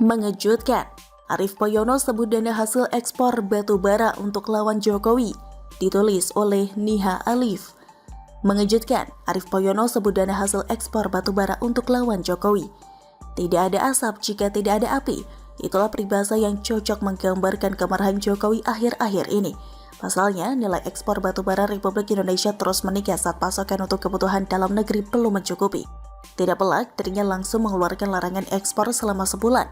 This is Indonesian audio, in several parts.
Mengejutkan, Arief Poyono sebut dana hasil ekspor batu bara untuk lawan Jokowi, ditulis oleh Niha Alif. Mengejutkan, Arief Poyono sebut dana hasil ekspor batu bara untuk lawan Jokowi. Tidak ada asap jika tidak ada api, itulah peribahasa yang cocok menggambarkan kemarahan Jokowi akhir-akhir ini. Pasalnya, nilai ekspor batu bara Republik Indonesia terus meningkat saat pasokan untuk kebutuhan dalam negeri belum mencukupi. Tidak pelak, dirinya langsung mengeluarkan larangan ekspor selama sebulan.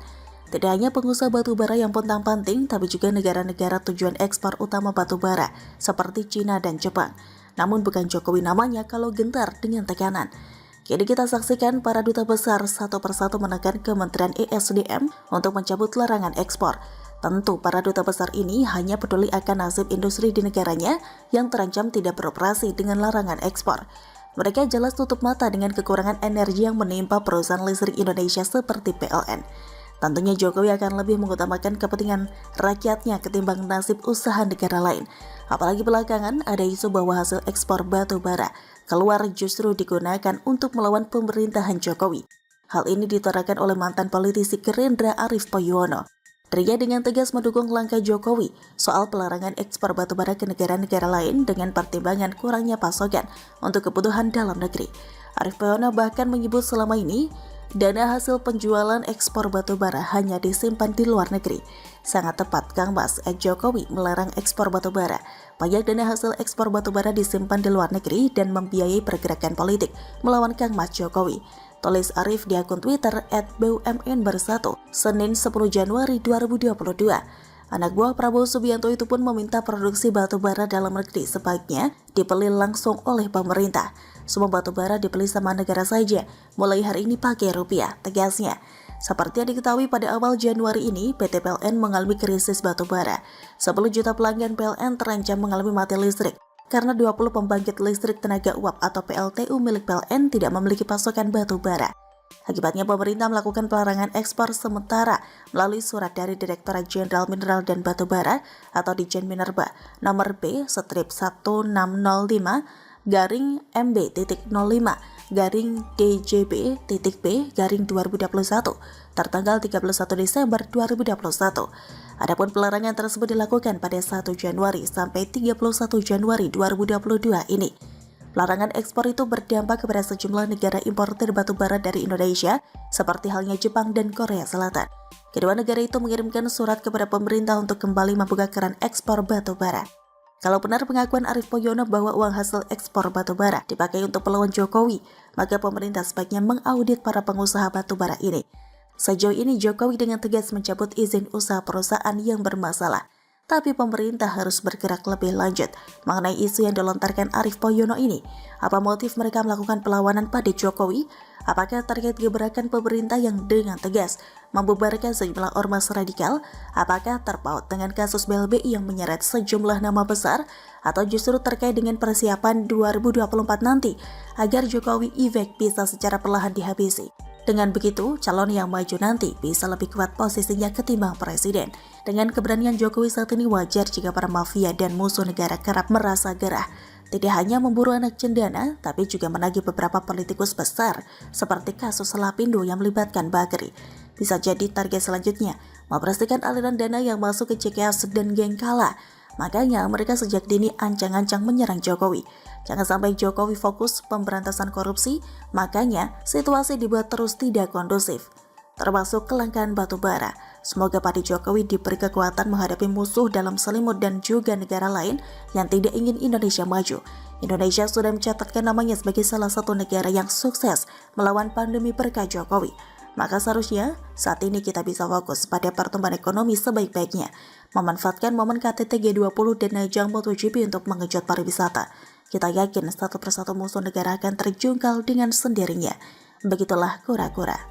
Tidak hanya pengusaha batu bara yang pontang-panting, tapi juga negara-negara tujuan ekspor utama batu bara, seperti Cina dan Jepang. Namun bukan Jokowi namanya kalau gentar dengan tekanan. Kini kita saksikan para duta besar satu persatu menekan Kementerian ESDM untuk mencabut larangan ekspor. Tentu para duta besar ini hanya peduli akan nasib industri di negaranya yang terancam tidak beroperasi dengan larangan ekspor. Mereka jelas tutup mata dengan kekurangan energi yang menimpa perusahaan listrik Indonesia seperti PLN. Tentunya Jokowi akan lebih mengutamakan kepentingan rakyatnya ketimbang nasib usaha negara lain. Apalagi belakangan ada isu bahwa hasil ekspor batu bara keluar justru digunakan untuk melawan pemerintahan Jokowi. Hal ini diutarakan oleh mantan politisi Gerindra Arief Poyono. Dirinya dengan tegas mendukung langkah Jokowi soal pelarangan ekspor batu bara ke negara-negara lain dengan pertimbangan kurangnya pasokan untuk kebutuhan dalam negeri. Arief Poyono bahkan menyebut selama ini dana hasil penjualan ekspor batu bara hanya disimpan di luar negeri. Sangat tepat Kang Mas, Jokowi melarang ekspor batu bara. Banyak dana hasil ekspor batu bara disimpan di luar negeri dan membiayai pergerakan politik melawan Kang Mas Jokowi. Tulis Arief di akun Twitter @BUMN-Bersatu, Senin 10 Januari 2022. Anak buah Prabowo Subianto itu pun meminta produksi batu bara dalam negeri sebaiknya dibeli langsung oleh pemerintah. Semua batu bara dibeli sama negara saja, mulai hari ini pakai rupiah, tegasnya. Seperti yang diketahui pada awal Januari ini, PT PLN mengalami krisis batu bara. 10 juta pelanggan PLN terancam mengalami mati listrik karena 20 pembangkit listrik tenaga uap atau PLTU milik PLN tidak memiliki pasokan batu bara. Akibatnya pemerintah melakukan pelarangan ekspor sementara melalui surat dari Direktorat Jenderal Mineral dan Batu Bara atau Ditjen Minerba nomor B/MB-05-DJB-B/2021 tertanggal 31 Desember 2021. Adapun pelarangan tersebut dilakukan pada 1 Januari sampai 31 Januari 2022 ini. Larangan ekspor itu berdampak kepada sejumlah negara importir batu bara dari Indonesia, seperti halnya Jepang dan Korea Selatan. Kedua negara itu mengirimkan surat kepada pemerintah untuk kembali membuka keran ekspor batu bara. Kalau benar pengakuan Arief Poyono bahwa uang hasil ekspor batu bara dipakai untuk melawan Jokowi, maka pemerintah sebaiknya mengaudit para pengusaha batu bara ini. Sejauh ini Jokowi dengan tegas mencabut izin usaha perusahaan yang bermasalah. Tapi pemerintah harus bergerak lebih lanjut mengenai isu yang dilontarkan Arief Poyono ini. Apa motif mereka melakukan perlawanan pada Jokowi? Apakah terkait gebrakan pemerintah yang dengan tegas membubarkan sejumlah ormas radikal? Apakah terpaut dengan kasus BLBI yang menyeret sejumlah nama besar? Atau justru terkait dengan persiapan 2024 nanti agar Jokowi efek bisa secara perlahan dihabisi? Dengan begitu, calon yang maju nanti bisa lebih kuat posisinya ketimbang presiden. Dengan keberanian Jokowi saat ini wajar jika para mafia dan musuh negara kerap merasa gerah. Tidak hanya memburu anak cendana, tapi juga menagih beberapa politikus besar, seperti kasus Lapindo yang melibatkan Bakri. Bisa jadi target selanjutnya, memperhatikan aliran dana yang masuk ke CKS dan geng Kala. Makanya mereka sejak dini ancang-ancang menyerang Jokowi. Jangan sampai Jokowi fokus pemberantasan korupsi, makanya situasi dibuat terus tidak kondusif. Termasuk kelangkaan batu bara. Semoga Pak Jokowi diberi kekuatan menghadapi musuh dalam selimut dan juga negara lain yang tidak ingin Indonesia maju. Indonesia sudah mencatatkan namanya sebagai salah satu negara yang sukses melawan pandemi berkat Jokowi. Maka seharusnya saat ini kita bisa fokus pada pertumbuhan ekonomi sebaik-baiknya, memanfaatkan momen KTT G20 dan ajang MotoGP untuk mengejut pariwisata. Kita yakin satu persatu musuh negara akan terjungkal dengan sendirinya. Begitulah kura-kura.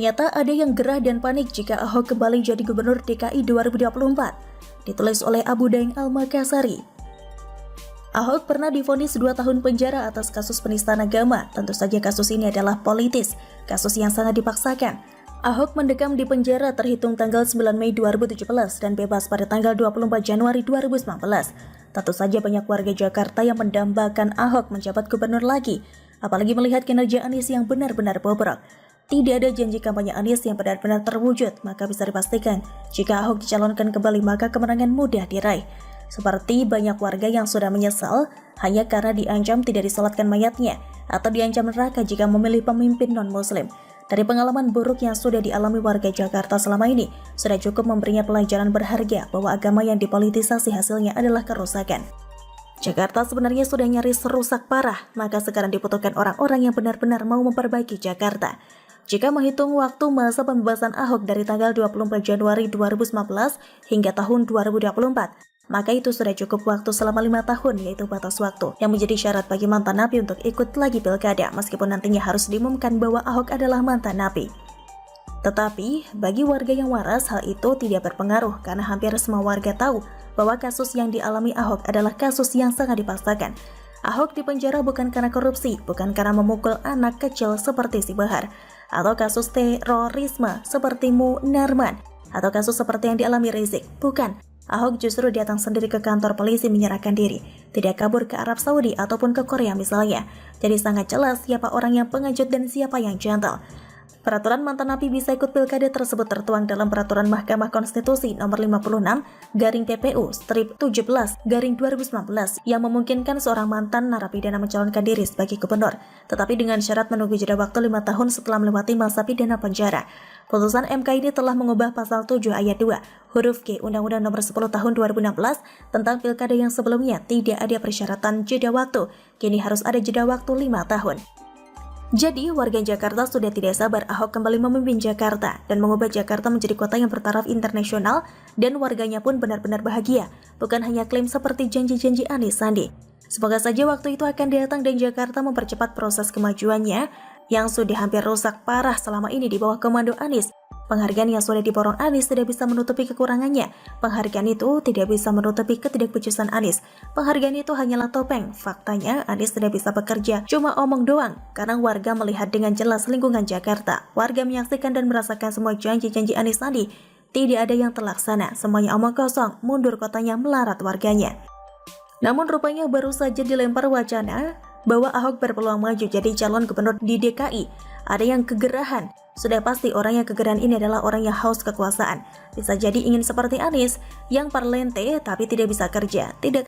Ternyata ada yang gerah dan panik jika Ahok kembali jadi Gubernur DKI 2024, ditulis oleh Abu Daeng Al-Makassari. Ahok pernah divonis 2 tahun penjara atas kasus penistaan agama. Tentu saja kasus ini adalah politis, kasus yang sangat dipaksakan. Ahok mendekam di penjara terhitung tanggal 9 Mei 2017 dan bebas pada tanggal 24 Januari 2019. Tentu saja banyak warga Jakarta yang mendambakan Ahok menjabat gubernur lagi, apalagi melihat kinerja Anies yang benar-benar bobrok. Tidak ada janji kampanye Anies yang benar-benar terwujud, maka bisa dipastikan jika Ahok dicalonkan kembali maka kemenangan mudah diraih. Seperti banyak warga yang sudah menyesal hanya karena diancam tidak disolatkan mayatnya atau diancam neraka jika memilih pemimpin non-muslim. Dari pengalaman buruk yang sudah dialami warga Jakarta selama ini, sudah cukup memberinya pelajaran berharga bahwa agama yang dipolitisasi hasilnya adalah kerusakan. Jakarta sebenarnya sudah nyaris rusak parah, maka sekarang dibutuhkan orang-orang yang benar-benar mau memperbaiki Jakarta. Jika menghitung waktu masa pembebasan Ahok dari tanggal 24 Januari 2019 hingga tahun 2024, maka itu sudah cukup waktu selama 5 tahun, yaitu batas waktu yang menjadi syarat bagi mantan napi untuk ikut lagi pilkada, meskipun nantinya harus diumumkan bahwa Ahok adalah mantan napi. Tetapi, bagi warga yang waras, hal itu tidak berpengaruh karena hampir semua warga tahu bahwa kasus yang dialami Ahok adalah kasus yang sangat dipaksakan. Ahok dipenjara bukan karena korupsi, bukan karena memukul anak kecil seperti si Bahar, atau kasus terorisme seperti Munarman, atau kasus seperti yang dialami Rizik, bukan. Ahok justru datang sendiri ke kantor polisi menyerahkan diri, tidak kabur ke Arab Saudi ataupun ke Korea misalnya. Jadi sangat jelas siapa orang yang pengecut dan siapa yang jantel. Peraturan mantan napi bisa ikut pilkada tersebut tertuang dalam Peraturan Mahkamah Konstitusi Nomor 56/PPU/17/2019 yang memungkinkan seorang mantan narapidana mencalonkan diri sebagai gubernur, tetapi dengan syarat menunggu jeda waktu 5 tahun setelah melewati masa pidana penjara. Putusan MK ini telah mengubah pasal 7 ayat 2 huruf G Undang-Undang Nomor 10 Tahun 2016 tentang pilkada yang sebelumnya tidak ada persyaratan jeda waktu, kini harus ada jeda waktu 5 tahun. Jadi, warga Jakarta sudah tidak sabar Ahok kembali memimpin Jakarta dan mengubah Jakarta menjadi kota yang bertaraf internasional dan warganya pun benar-benar bahagia, bukan hanya klaim seperti janji-janji Anies Sandi. Semoga saja waktu itu akan datang dan Jakarta mempercepat proses kemajuannya yang sudah hampir rusak parah selama ini di bawah komando Anies. Penghargaan yang sudah diborong Anies tidak bisa menutupi kekurangannya. Penghargaan itu tidak bisa menutupi ketidakbecusan Anies. Penghargaan itu hanyalah topeng. Faktanya, Anies tidak bisa bekerja, cuma omong doang. Karena warga melihat dengan jelas lingkungan Jakarta. Warga menyaksikan dan merasakan semua janji-janji Anies Sandi. Tidak ada yang terlaksana, semuanya omong kosong, mundur kotanya melarat warganya. Namun rupanya baru saja dilempar wacana bahwa Ahok berpeluang maju jadi calon gubernur di DKI. Ada yang kegerahan. Sudah pasti orang yang kegerahan ini adalah orang yang haus kekuasaan. Bisa jadi ingin seperti Anies, yang parlente tapi tidak bisa kerja, tidak